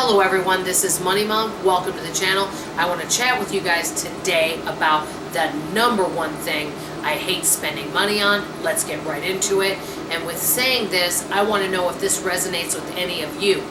Hello everyone, this is Money Mom. Welcome to the channel. I want to chat with you guys today about the number one thing I hate spending money on. Let's get right into it. And with saying this, I want to know if this resonates with any of you.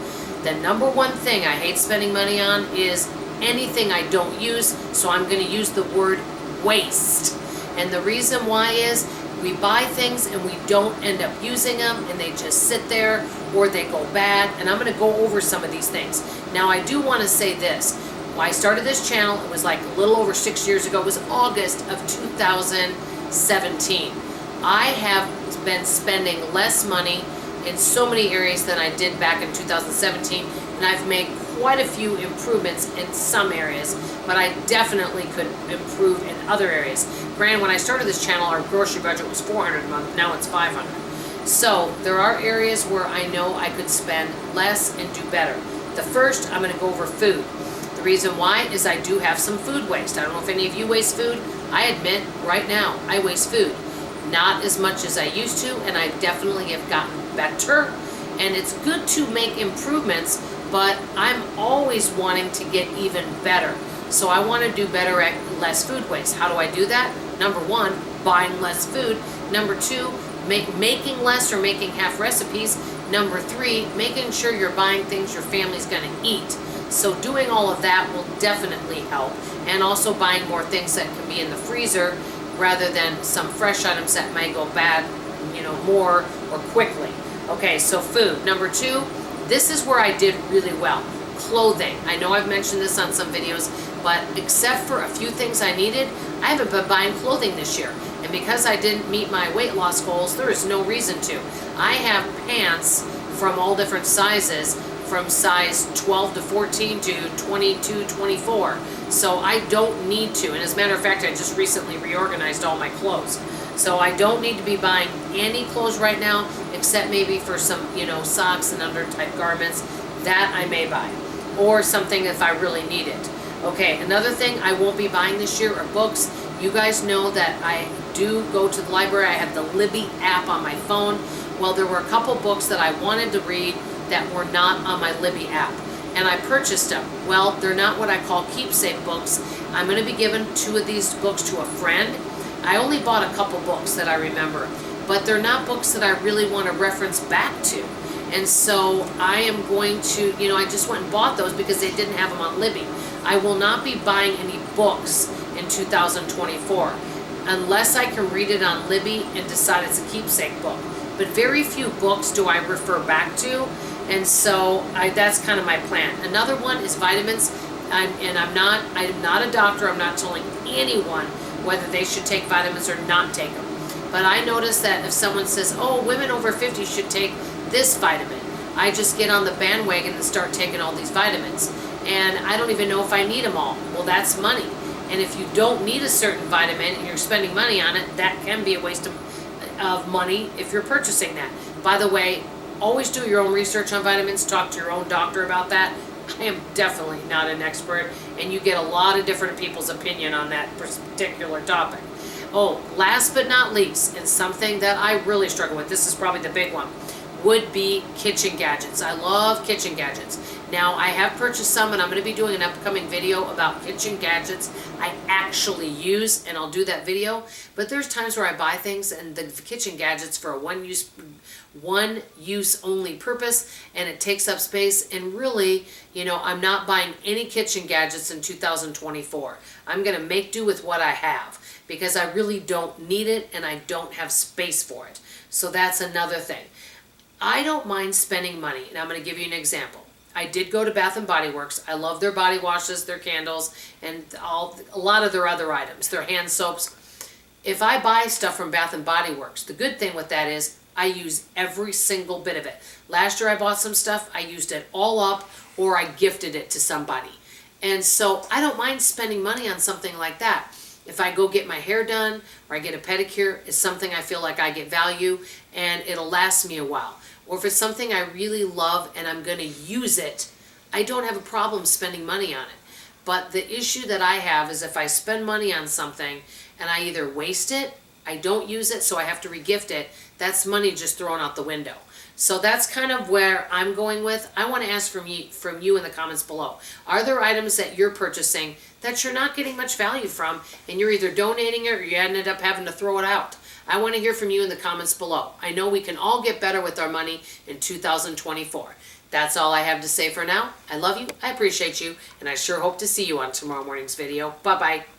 The number one thing I hate spending money on is anything I don't use, so I'm going to use the word waste. And the reason why is we buy things and we don't end up using them, and they just sit there or they go bad. And I'm going to go over some of these things. Now I do want to say this. When I started this channel, it was like a little over 6 years ago. It was August of 2017. I have been spending less money in so many areas than I did back in 2017, and I've made quite a few improvements in some areas, but I definitely could improve in other areas. Granted, when I started this channel, our grocery budget was $400 a month. Now it's $500. So there are areas where I know I could spend less and do better. The first, I'm going to go over food. The reason why is I do have some food waste. I don't know if any of you waste food. I admit right now I waste food. Not as much as I used to, and I definitely have gotten better. And it's good to make improvements, but I'm always wanting to get even better. So I want to do better at less food waste. How do I do that? Number one, buying less food. Number two, making less or making half recipes. Number three, making sure you're buying things your family's going to eat. So doing all of that will definitely help. And also buying more things that can be in the freezer rather than some fresh items that may go bad, more or quickly. Okay, so food. Number two, this is where I did really well. Clothing. I know I've mentioned this on some videos, but except for a few things I needed, I haven't been buying clothing this year. And because I didn't meet my weight loss goals, there is no reason to. I have pants from all different sizes, from size 12 to 14 to 22, 24. So I don't need to. And as a matter of fact, I just recently reorganized all my clothes. So I don't need to be buying any clothes right now, except maybe for some, socks and under type garments. That I may buy. Or something if I really need it. Okay, another thing I won't be buying this year are books. You guys know that I do go to the library. I have the Libby app on my phone. Well, there were a couple books that I wanted to read that were not on my Libby app, and I purchased them. Well, they're not what I call keepsake books. I'm going to be giving 2 of these books to a friend. I only bought a couple books that I remember, but they're not books that I really want to reference back to. And so I am going to, I just went and bought those because they didn't have them on Libby. I will not be buying any books in 2024 unless I can read it on Libby and decide it's a keepsake book. But very few books do I refer back to, and so that's kind of my plan. Another one is vitamins, I'm not a doctor. I'm not telling anyone whether they should take vitamins or not take them. But I notice that if someone says, oh, women over 50 should take this vitamin, I just get on the bandwagon and start taking all these vitamins. And I don't even know if I need them all. Well, that's money. And if you don't need a certain vitamin and you're spending money on it, that can be a waste of money if you're purchasing that. By the way, always do your own research on vitamins. Talk to your own doctor about that. I am definitely not an expert, and you get a lot of different people's opinion on that particular topic. Oh, last but not least, and something that I really struggle with, this is probably the big one, would be kitchen gadgets. I love kitchen gadgets. Now, I have purchased some, and I'm going to be doing an upcoming video about kitchen gadgets I actually use, and I'll do that video. But there's times where I buy things and the kitchen gadgets for a one use only purpose, and it takes up space, and really, I'm not buying any kitchen gadgets in 2024. I'm going to make do with what I have because I really don't need it and I don't have space for it. So that's another thing. I don't mind spending money, and I'm going to give you an example. I did go to Bath & Body Works. I love their body washes, their candles, and a lot of their other items, their hand soaps. If I buy stuff from Bath & Body Works, the good thing with that is I use every single bit of it. Last year I bought some stuff, I used it all up, or I gifted it to somebody. And so I don't mind spending money on something like that. If I go get my hair done or I get a pedicure, it's something I feel like I get value and it'll last me a while. Or if it's something I really love and I'm going to use it, I don't have a problem spending money on it. But the issue that I have is if I spend money on something and I either waste it, I don't use it, so I have to regift it, that's money just thrown out the window. So that's kind of where I'm going with. I want to ask from you in the comments below. Are there items that you're purchasing that you're not getting much value from, and you're either donating it or you ended up having to throw it out? I want to hear from you in the comments below. I know we can all get better with our money in 2024. That's all I have to say for now. I love you, I appreciate you, and I sure hope to see you on tomorrow morning's video. Bye-bye.